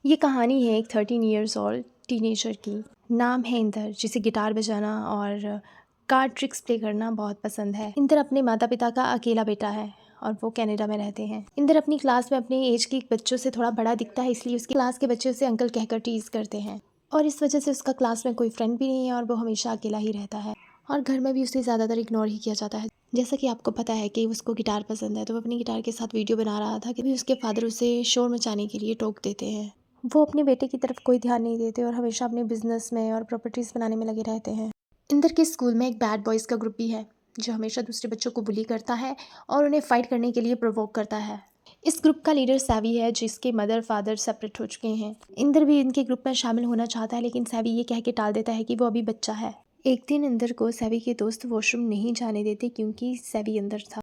ये कहानी है एक 13 इयर्स ओल्ड टीनेजर की। नाम है इंदर, जिसे गिटार बजाना और कार्ड ट्रिक्स प्ले करना बहुत पसंद है। इंदर अपने माता पिता का अकेला बेटा है और वो कनाडा में रहते हैं। इंदर अपनी क्लास में अपने एज के बच्चों से थोड़ा बड़ा दिखता है, इसलिए उसकी क्लास के बच्चे उसे अंकल कहकर टीज करते हैं और इस वजह से उसका क्लास में कोई फ्रेंड भी नहीं है और वो हमेशा अकेला ही रहता है और घर में भी उसे ज़्यादातर इग्नोर ही किया जाता है। जैसा कि आपको पता है कि उसको गिटार पसंद है, तो वो अपनी गिटार के साथ वीडियो बना रहा था कि उसके फादर उसे शोर मचाने के लिए टोक देते हैं। वो अपने बेटे की तरफ कोई ध्यान नहीं देते और हमेशा अपने बिजनेस में और प्रॉपर्टीज़ बनाने में लगे रहते हैं। इंदर के स्कूल में एक बैड बॉयज़ का ग्रुप भी है जो हमेशा दूसरे बच्चों को बुली करता है और उन्हें फाइट करने के लिए प्रोवोक करता है। इस ग्रुप का लीडर सैवी है, जिसके मदर फादर सेपरेट हो चुके हैं। इंदर भी इनके ग्रुप में शामिल होना चाहता है, लेकिन सैवी ये कह के टाल देता है कि वो अभी बच्चा है। एक दिन इंदर को सैवी के दोस्त वॉशरूम नहीं जाने देते क्योंकि सैवी अंदर था,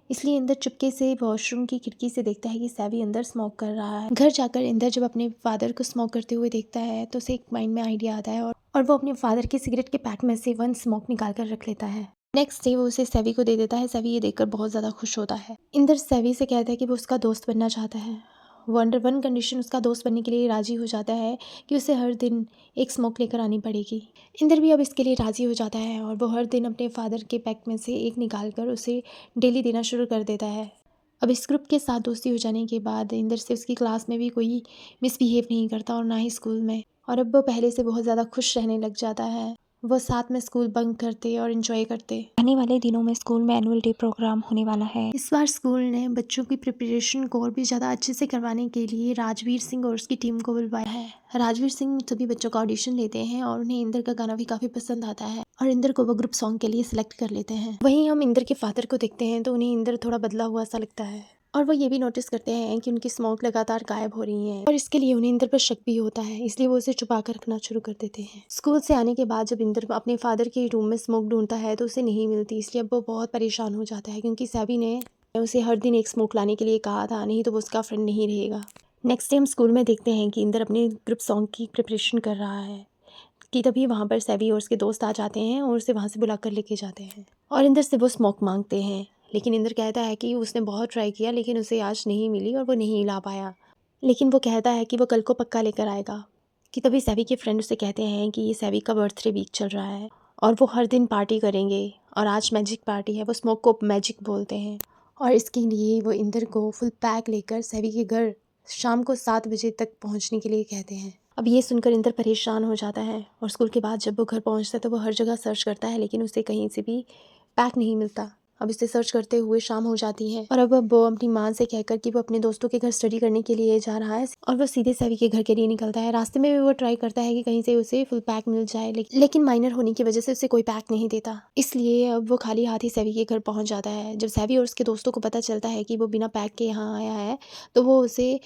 इसलिए इंदर चुपके से वॉशरूम की खिड़की से देखता है कि सैवी अंदर स्मोक कर रहा है। घर जाकर इंदर जब अपने फादर को स्मोक करते हुए देखता है तो उसे एक माइंड में आइडिया आता है और वो अपने फादर के सिगरेट के पैक में से वन स्मोक निकाल कर रख लेता है। नेक्स्ट डे वो उसे सैवी को दे देता है। सैवी ये देखकर बहुत ज़्यादा खुश होता है। इंदर सैवी से कहता है कि वो उसका दोस्त बनना चाहता है। वो अंडर वन कंडीशन उसका दोस्त बनने के लिए राज़ी हो जाता है कि उसे हर दिन एक स्मोक लेकर आनी पड़ेगी। इंदर भी अब इसके लिए राज़ी हो जाता है और वो हर दिन अपने फादर के पैक में से एक निकाल कर उसे डेली देना शुरू कर देता है। अब इस ग्रुप के साथ दोस्ती हो जाने के बाद इंदर से उसकी क्लास में भी कोई मिसबिहेव नहीं करता और ना ही स्कूल में, और अब वो पहले से बहुत ज़्यादा खुश रहने लग जाता है। वो साथ में स्कूल बंक करते और इन्जॉय करते। आने वाले दिनों में स्कूल में एनुअल डे प्रोग्राम होने वाला है। इस बार स्कूल ने बच्चों की प्रिपरेशन को और भी ज़्यादा अच्छे से करवाने के लिए राजवीर सिंह और उसकी टीम को बुलवाया है। राजवीर सिंह सभी बच्चों का ऑडिशन लेते हैं और उन्हें इंदर का गाना भी काफ़ी पसंद आता है और इंदर को वो ग्रुप सॉन्ग के लिए सिलेक्ट कर लेते हैं। वहीं हम इंदर के फादर को देखते हैं तो उन्हें इंदर थोड़ा बदला हुआ सा लगता है और वो ये भी नोटिस करते हैं कि उनकी स्मोक लगातार गायब हो रही है और इसके लिए उन्हें इंदर पर शक भी होता है, इसलिए वो उसे छुपा कर रखना शुरू कर देते हैं। स्कूल से आने के बाद जब इंदर अपने फादर के रूम में स्मोक ढूंढता है तो उसे नहीं मिलती, इसलिए अब वो बहुत परेशान हो जाता है क्योंकि सैवी ने उसे हर दिन एक स्मोक लाने के लिए कहा था, नहीं तो वो उसका फ्रेंड नहीं रहेगा। नेक्स्ट डे हम स्कूल में देखते हैं कि इंदर अपने ग्रुप सॉन्ग की प्रिपरेशन कर रहा है कि तभी वहाँ पर सैवी और उसके दोस्त आ जाते हैं और उसे वहाँ से बुला कर लेके जाते हैं और इंदर से वो स्मोक मांगते हैं। लेकिन इंदर कहता है कि उसने बहुत ट्राई किया लेकिन उसे आज नहीं मिली और वो नहीं ला पाया, लेकिन वो कहता है कि वो कल को पक्का लेकर आएगा। कि तभी सैवी के फ्रेंड उसे कहते हैं कि ये सैवी का बर्थडे वीक चल रहा है और वो हर दिन पार्टी करेंगे और आज मैजिक पार्टी है, वो स्मोक को मैजिक बोलते हैं और इसके लिए वो इंदर को फुल पैक लेकर सैवी के घर शाम को 7 बजे तक पहुंचने के लिए कहते हैं। अब ये सुनकर इंदर परेशान हो जाता है और स्कूल के बाद जब वो घर पहुंचता है तो वो हर जगह सर्च करता है लेकिन उसे कहीं से भी पैक नहीं मिलता। अब इसे सर्च करते हुए शाम हो जाती है और अब वो अपनी माँ से कहकर कि वो अपने दोस्तों के घर स्टडी करने के लिए जा रहा है और वो सीधे सैवी के घर के लिए निकलता है। रास्ते में भी वो ट्राई करता है कि कहीं से उसे फुल पैक मिल जाए, लेकिन माइनर होने की वजह से उसे कोई पैक नहीं देता, इसलिए अब वो खाली हाथ ही सैवी के घर पहुंच जाता है। जब सैवी और उसके दोस्तों को पता चलता है कि वो बिना पैक के यहाँ आया है तो वो उसे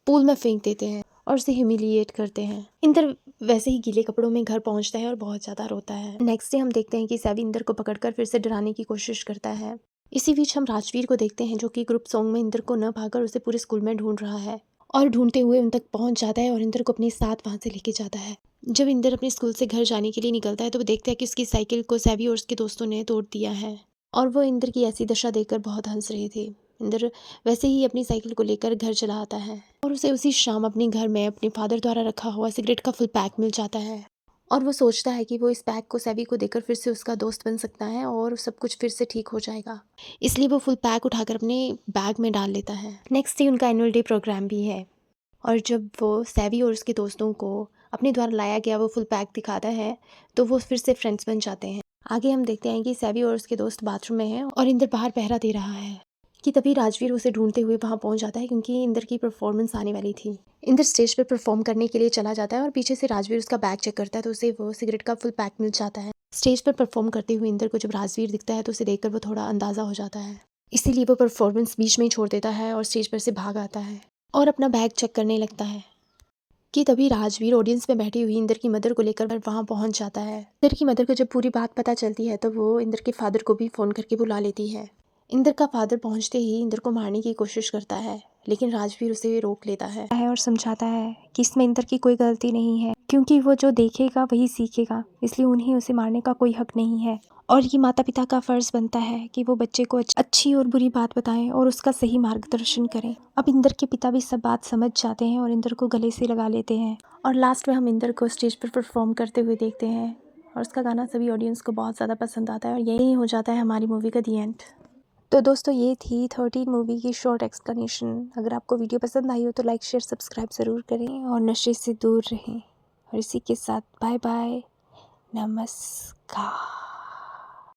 पूल में फेंक देते हैं और उसे ह्यूमिलिएट करते हैं। इंदर वैसे ही गीले कपड़ों में घर पहुंचता है और बहुत ज़्यादा रोता है। नेक्स्ट डे हम देखते हैं कि सैवी इंदर को पकड़कर फिर से डराने की कोशिश करता है। इसी बीच हम राजवीर को देखते हैं जो कि ग्रुप सॉन्ग में इंदर को न पाकर उसे पूरे स्कूल में ढूंढ रहा है और ढूंढते हुए उन तक पहुंच जाता है और इंदर को अपने साथ वहां से लेके जाता है। जब इंदर अपने स्कूल से घर जाने के लिए निकलता है तो वो देखता है कि उसकी साइकिल को सैवी और उसके दोस्तों ने तोड़ दिया है और वो इंदर की ऐसी दशा देखकर बहुत हंस रहे थे। इंदर वैसे ही अपनी साइकिल को लेकर घर चला आता है और उसे उसी शाम अपने घर में अपने फादर द्वारा रखा हुआ सिगरेट का फुल पैक मिल जाता है और वो सोचता है कि वो इस पैक को सैवी को देकर फिर से उसका दोस्त बन सकता है और सब कुछ फिर से ठीक हो जाएगा, इसलिए वो फुल पैक उठाकर अपने बैग में डाल लेता है। नेक्स्ट डे उनका एनुअल डे प्रोग्राम भी है और जब वो सैवी और उसके दोस्तों को अपने द्वारा लाया गया वो फुल पैक दिखाता है तो वो फिर से फ्रेंड्स बन जाते हैं। आगे हम देखते हैं कि सैवी और उसके दोस्त बाथरूम में हैं और इंदर बाहर पहरा दे रहा है कि तभी राजवीर उसे ढूंढते हुए वहां पहुंच जाता है क्योंकि इंदर की परफॉर्मेंस आने वाली थी। इंदर स्टेज पर परफॉर्म करने के लिए चला जाता है और पीछे से राजवीर उसका बैग चेक करता है तो उसे वो सिगरेट का फुल पैक मिल जाता है। स्टेज पर परफॉर्म करते हुए इंदर को जब राजवीर दिखता है तो उसे देखकर वो थोड़ा अंदाज़ा हो जाता है, इसीलिए वो परफॉर्मेंस बीच में ही छोड़ देता है और स्टेज पर से भाग आता है और अपना बैग चेक करने लगता है कि तभी राजवीर ऑडियंस में बैठी हुई इंदर की मदर को लेकर वहां पहुंच जाता है। इंदर की मदर को जब पूरी बात पता चलती है तो वो इंदर के फादर को भी फ़ोन करके बुला लेती है। इंदर का फादर पहुंचते ही इंदर को मारने की कोशिश करता है लेकिन राजवीर उसे रोक लेता है और समझाता है कि इसमें इंदर की कोई गलती नहीं है। क्योंकि वो जो देखेगा वही सीखेगा, इसलिए उन्हें उसे मारने का कोई हक नहीं है। और ये माता पिता का फ़र्ज़ बनता है कि वो बच्चे को अच्छी और बुरी बात बताएं और उसका सही मार्गदर्शन करें। अब इंदर के पिता भी सब बात समझ जाते हैं और इंदर को गले से लगा लेते हैं और लास्ट में हम इंदर को स्टेज पर परफॉर्म करते हुए देखते हैं और उसका गाना सभी ऑडियंस को बहुत ज़्यादा पसंद आता है और यही हो जाता है हमारी मूवी का दी एंड। तो दोस्तों ये थी 13 मूवी की शॉर्ट एक्सप्लेनेशन। अगर आपको वीडियो पसंद आई हो तो लाइक शेयर सब्सक्राइब ज़रूर करें और नशे से दूर रहें। और इसी के साथ बाय बाय, नमस्कार।